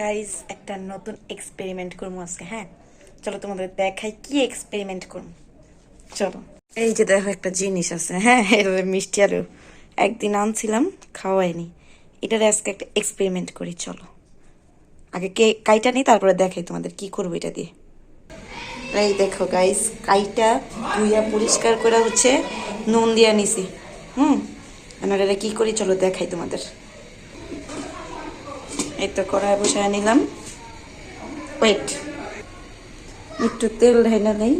Guys একটা নতুন experiment করবো আজকে। হ্যাঁ, চলো তোমাদের দেখাই কি এক্সপেরিমেন্ট করবো। চলো, এই যে দেখো একটা জিনিস আছে। হ্যাঁ, এটা মিষ্টি আলু একদিন আনছিলাম, খাওয়াইনি। এটার আজকে একটা এক্সপেরিমেন্ট করি। চলো আগে কাইটা নিই, তারপরে দেখাই তোমাদের কি করবো এটা দিয়ে। এই দেখো গাইজ, কাইটা ধুইয়া পরিষ্কার করে হচ্ছে নুন দিয়া নিছি। আর এটা কি করি চলো দেখাই তোমাদের। এই তো কড়াই বসায় নিলাম। ওয়েট, একটু তেল ঢেলে নেই।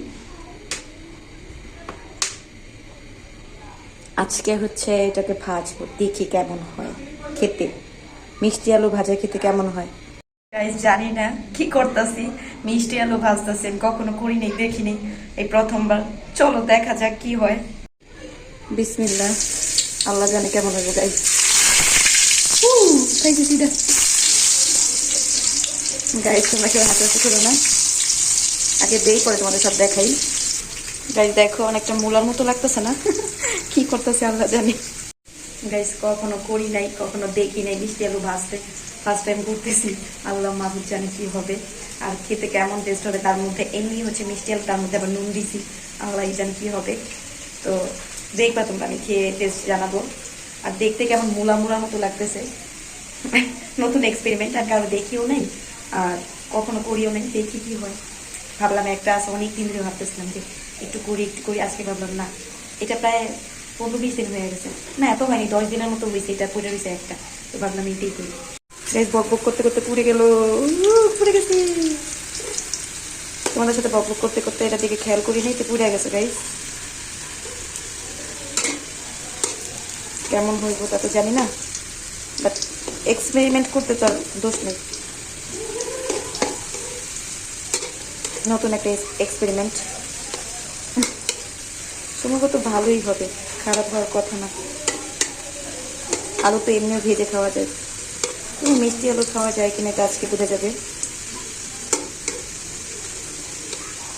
আজকে হচ্ছে এটাকে ভাজবো, দেখি কেমন হয় খেতে। মিষ্টি আলু ভাজা খেতে কেমন হয় গাইস জানি না কি করতেছি। মিষ্টি আলু ভাজতেছি, আমি কখনো করি নাই, দেখি নাই, এই প্রথমবার। চলো দেখা যাক কি হয়। বিসমিল্লাহ, আল্লাহ জানে কেমন হবে গাইস। গাইস তোমরা কেউ হাতে হাতে করো না, আগে দেই পরে তোমাদের সব দেখাই। গাইস দেখো অনেকটা মূলার মতো লাগতেছে না? কি করতেছে আল্লাহ জানে। গাইস কখনো করি নাই, কখনো দেখি নাই মিষ্টি আলু ভাজতে, ফার্স্ট টাইম করতেছি। আল্লাহ মাহবুব জানে কি হবে আর খেতে কেমন টেস্ট হবে। তার মধ্যে এমনি হচ্ছে মিষ্টি আলু, তার মধ্যে আবার নুন দিছি, আল্লাহ জানে কি হবে। তো দেখবা তোমরা, আমি খেয়ে টেস্ট জানাবো। আর দেখতে কেমন মূলা মূলার মতো লাগতেছে। নতুন এক্সপেরিমেন্ট, আর কারো দেখিও নাই আর কখনো করিও নাই, দেখি কি হয়। ভাবলাম একটা আছে, অনেক দিন ধরে ভাবতেছিলাম যে একটু করি একটু করি, আজকে ভাবলাম না। এটা প্রায় 15-20 দিন হয়ে গেছে, না এত হয়নি, 10 দিনের মতো হয়েছে। এটা পড়ে রয়েছে একটা, তো ভাবলাম এটাই করি। বেশ বক বক করতে করতে পুড়ে গেল, পুড়ে গেছে। তোমাদের সাথে বক বক করতে করতে এটা দিকে খেয়াল করি নাই, তো পুড়ে গেছে গাইস। কেমন হইব তা তো জানি না, বাট এক্সপেরিমেন্ট করতে তো আর দোষ নেই। নতুন একটা এক্সপেরিমেন্ট, সম্ভবত ভালোই হবে, খারাপ হওয়ার কথা না। আলু তো এমনিও ভেজে খাওয়া যায়, মিষ্টি আলু খাওয়া যায় কিনা এটা আজকে বোঝা যাবে।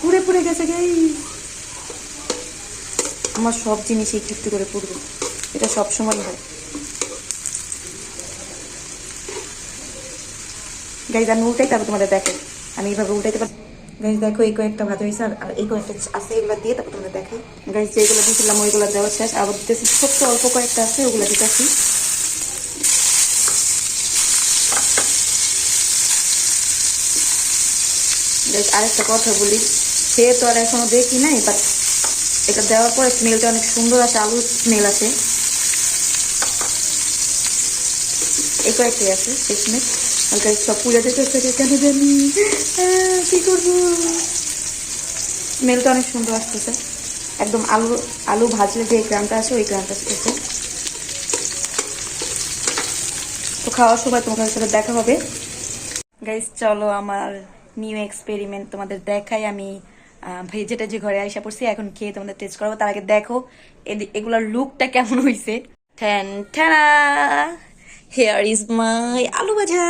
পুড়ে পুড়ে গেছে গাই। আমার সব জিনিসই একটু করে পুড়বে, এটা সব সময় হয় গাইজ। আমি উল্টাই, তারপর তোমাদের দেখে আমি এইভাবে উল্টাইতে পারি। গাইজ দেখো এই কয়েকটা ভাজা হয়েছে, আর এই কয়েকটা আছে, এগুলো দিয়ে তারপর তোমাদের দেখাই। গাইজ যেগুলো দিয়েছিলাম ওইগুলো দেওয়া শেষ, আবার দিতেছি ছোট্ট অল্প কয়েকটা আছে, ওগুলো দিতেছি। গাইজ আরেকটা কথা বলি, সে তো আর এখনো দেখি নাই, বাট এটা দেওয়ার পরে স্মেলটা অনেক সুন্দর আসে, আলুর স্মেল আসে। এই কয়েকটাই আছে শেষমেশ। আর গাইজ সব পুজো যেতেছে কেন জানি, কি করবো। স্মেলটা অনেক সুন্দর আসতেছে, একদম আলু আলু ভাজলে যে গ্রামটা আসে ওই গ্রামটা আসতেছে। তো খাওয়ার সময় তোমাদের সাথে দেখা হবে গাইস। চলো আমার নিউ এক্সপেরিমেন্ট তোমাদের দেখাই। আমি ভেজেটা যে ঘরে আইসা পড়ছি, এখন খেয়ে তোমাদের টেস্ট করবো। তার আগে দেখো এগুলোর লুকটা কেমন হয়েছে। ঠ্যান ঠ্যানা, হেয়ার ইজ মাই আলু ভাজা,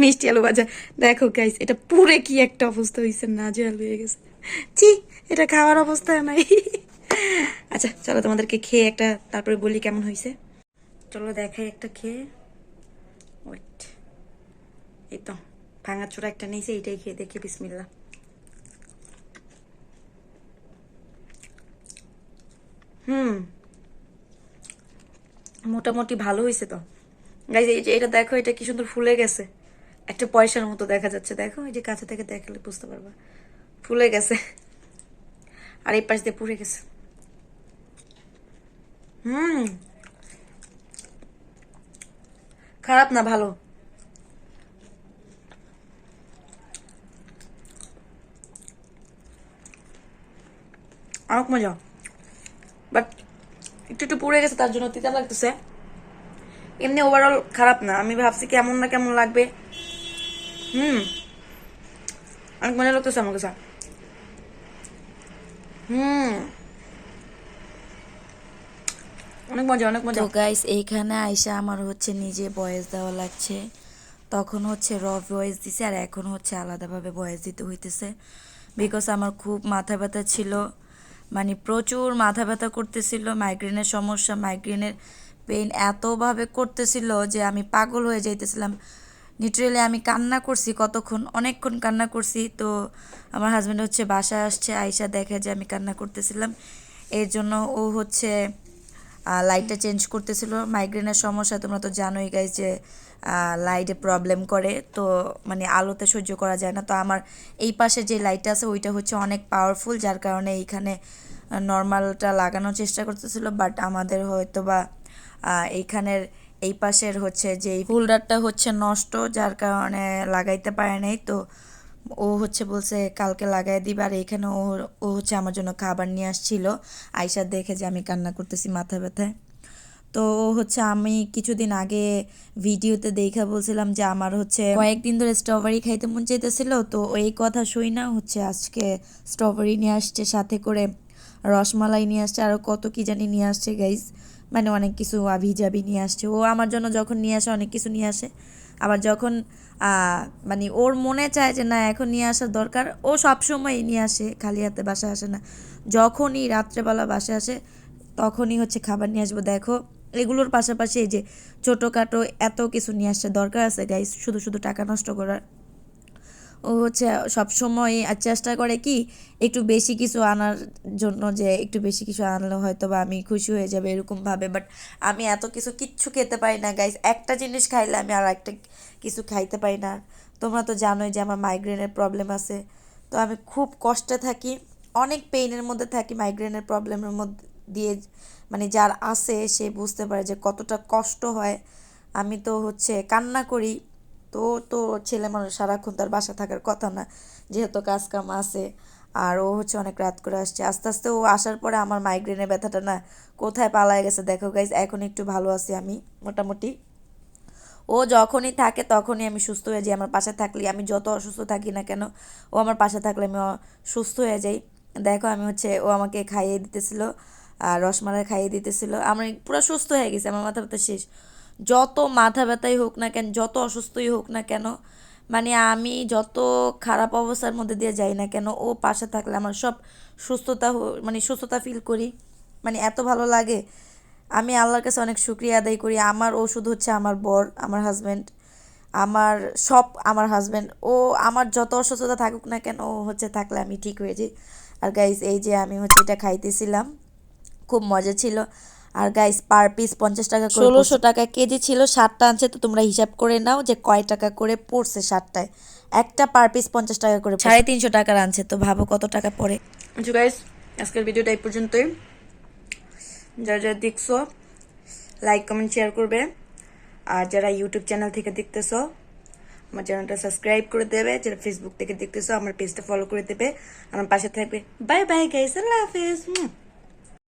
মিষ্টি আলু ভাজা। দেখো গাইস এটা পুরে কি একটা অবস্থা হয়েছে, নাজেহাল হয়ে গেছে। ছি, এটা খাওয়ার অবস্থা নাই। আচ্ছা চলো তোমাদেরকে খেয়ে একটা তারপরে বলি কেমন হয়েছে। চলো দেখাই একটা খেয়ে। ওয়েট, এই তো ভাঙা চোরা একটা নিয়েছে, এইটাই খেয়ে দেখি। বিসমিল্লাহ। মোটামুটি ভালো হয়েছে তো গাইজ। এই যে এটা দেখো, এটা কি সুন্দর ফুলে গেছে, একটা পয়সার মতো দেখা যাচ্ছে। দেখো এই যে কাছে থেকে দেখলে বুঝতে পারবা, ফুলে গেছে। আর এই পাশ দিয়ে পুড়ে গেছে। হুম, খারাপ না, ভালো। অনেক মজা, বাট একটু একটু পুড়ে গেছে, তার জন্য তিতা লাগতেছে। এমনি ওভারঅল খারাপ না, আমি ভাবছি কেমন না কেমন লাগবে। হুম, অনেক মজা লাগতেছে আমার কাছে। হুম, অনেক মজা, অনেক মজা। তো গাইস এইখানে আইসা আমার হচ্ছে নিজে ভয়েস দেওয়া লাগছে। তখন হচ্ছে র ভয়েস দিছে, আর এখন হচ্ছে আলাদাভাবে ভয়েস দিতে হইতেছে। বিকজ আমার খুব মাথা ব্যথা ছিল, মানে প্রচুর মাথা ব্যথা করতেছিল, মাইগ্রেনের সমস্যা, মাইগ্রেনের পেইন এতভাবে করতেছিল যে আমি পাগল হয়ে যাইতেছিলাম। লিটারেলি আমি কান্না করছি কতক্ষণ, অনেকক্ষণ কান্না করছি। তো আমার হাজব্যান্ড হচ্ছে বাসায় আসছে, আইসা দেখে যে আমি কান্না করতেছিলাম, এর জন্য ও হচ্ছে লাইটটা চেঞ্জ করতেছিল। মাইগ্রেনের সমস্যা তোমরা তো জানোই গাইজ যে লাইটে প্রবলেম করে, তো মানে আলোতে সহ্য করা যায় না। তো আমার এই পাশে যে লাইটটা আছে ওইটা হচ্ছে অনেক পাওয়ারফুল, যার কারণে এইখানে নর্মালটা লাগানোর চেষ্টা করতেছিল, বাট আমাদের হয়তো বা এইখানের এই পাশের হচ্ছে যে হোল্ডারটা হচ্ছে নষ্ট, যার কারণে লাগাইতে পারে নাই। তো ও হচ্ছে বলছে কালকে লাগাই দিবে। আর এখানে ও হচ্ছে আমার জন্য খাবার নিয়ে আসছিল, আয়শা দেখে যে আমি কান্না করতেছি মাথা ব্যথায়। তো ও হচ্ছে আমি কিছুদিন আগে ভিডিওতে দেখা বলছিলাম যে আমার হচ্ছে কয়েকদিন ধরে স্ট্রবেরি খাইতে মন চাইতেছিল, তো এই কথা শুই না হচ্ছে আজকে স্ট্রবেরি নিয়ে আসছে, সাথে করে রসমালাই নিয়ে আসছে, আরও কত কি জানি নিয়ে আসছে গাইজ, মানে অনেক কিছু আভিজাবি নিয়ে আসছে। ও আমার জন্য যখন নিয়ে আসে অনেক কিছু নিয়ে আসে, আবার যখন মানে ওর মনে চায় যে না এখন নিয়ে আসার দরকার, ও সবসময় নিয়ে আসে, খালি হাতে বাসায় আসে না। যখনই রাত্রেবেলা বাসায় আসে তখনই হচ্ছে খাবার নিয়ে আসবো। দেখো এগুলোর পাশাপাশি এই যে ছোটোখাটো এত কিছু নিয়ে আসছে, দরকার আছে গাইস শুধু শুধু টাকা নষ্ট করার? ও হচ্ছে সবসময় চেষ্টা করে কি একটু বেশি কিছু আনার জন্য, যে একটু বেশি কিছু আনলে হয়তো বা আমি খুশি হয়ে যাবে এরকমভাবে, বাট আমি এত কিছু কিচ্ছু খেতে পারি না গাইস। একটা জিনিস খাইলে আমি আর একটা কিছু খাইতে পারি না। তোমরা তো জানোই যে আমার মাইগ্রেনের প্রবলেম আছে, তো আমি খুব কষ্টে থাকি, অনেক পেইনের মধ্যে থাকি মাইগ্রেনের প্রবলেমের মধ্যে দিয়ে। মানে যার আছে সে বুঝতে পারে যে কতটা কষ্ট হয়। আমি তো হচ্ছে কান্না করি। তো তো ছেলে মানুষ সারাক্ষণ তার বাসা থাকার কথা না, যেহেতু কাজ কাম আছে। আর ও হচ্ছে অনেক রাত করে আসছে, আস্তে আস্তে ও আসার পরে আমার মাইগ্রেনের ব্যথাটা না কোথায় পালায় গেছে দেখো গাইজ। এখন একটু ভালো আছি আমি মোটামুটি। ও যখনই থাকে তখনই আমি সুস্থ হয়ে যাই, আমার পাশে থাকলে। আমি যত অসুস্থ থাকি না কেন, ও আমার পাশে থাকলে আমি সুস্থ হয়ে যাই। দেখো আমি হচ্ছে ও আমাকে খাইয়ে দিতেছিল, আর রসমালাই খাইয়ে দিতেছিল, আমি পুরো সুস্থ হয়ে গেছি, আমার মাথা ব্যথা শেষ। যত মাথা ব্যথাই হোক না কেন, যত অসুস্থই হোক না কেন, মানে আমি যত খারাপ অবস্থার মধ্যে দিয়ে যাই না কেন, ও পাশে থাকলে আমার সব সুস্থতা মানে সুস্থতা ফিল করি, মানে এত ভালো লাগে। আমি আল্লাহর কাছে অনেক শুকরিয়া আদায় করি। আমার ওষুধ হচ্ছে আমার বর, আমার হাজব্যান্ড, আমার সব আমার হাজব্যান্ড। ও আমার যত অসুস্থতা থাকুক না কেন, ও হচ্ছে থাকলে আমি ঠিক হয়ে যাই। আর গাইস এই যে আমি হচ্ছে এটা খাইতেছিলাম, খুব মজা ছিল। আর গাইস পার পিস 50 টাকা করে, 1600 টাকা কেজি ছিল। 7টা আনছে, তো তোমরা হিসাব করে নাও যে কয় টাকা করে পড়ছে 7টায়। একটা পার পিস 50 টাকা করে, 350 টাকার আনছে, তো ভাবো কত টাকা পড়ে। আচ্ছা গাইস, আজকের ভিডিওটা এই পর্যন্তই। যারা যারা দেখছো লাইক কমেন্ট শেয়ার করবে, আর যারা ইউটিউব চ্যানেল থেকে দেখতেছো আমার চ্যানেলটা সাবস্ক্রাইব করে দেবে, যারা ফেসবুক থেকে দেখতেছো আমার পেজটা ফলো করে দেবে, আমার পাশে থাকবে। বাই বাই গাইস, আল্লাহ হাফেজ।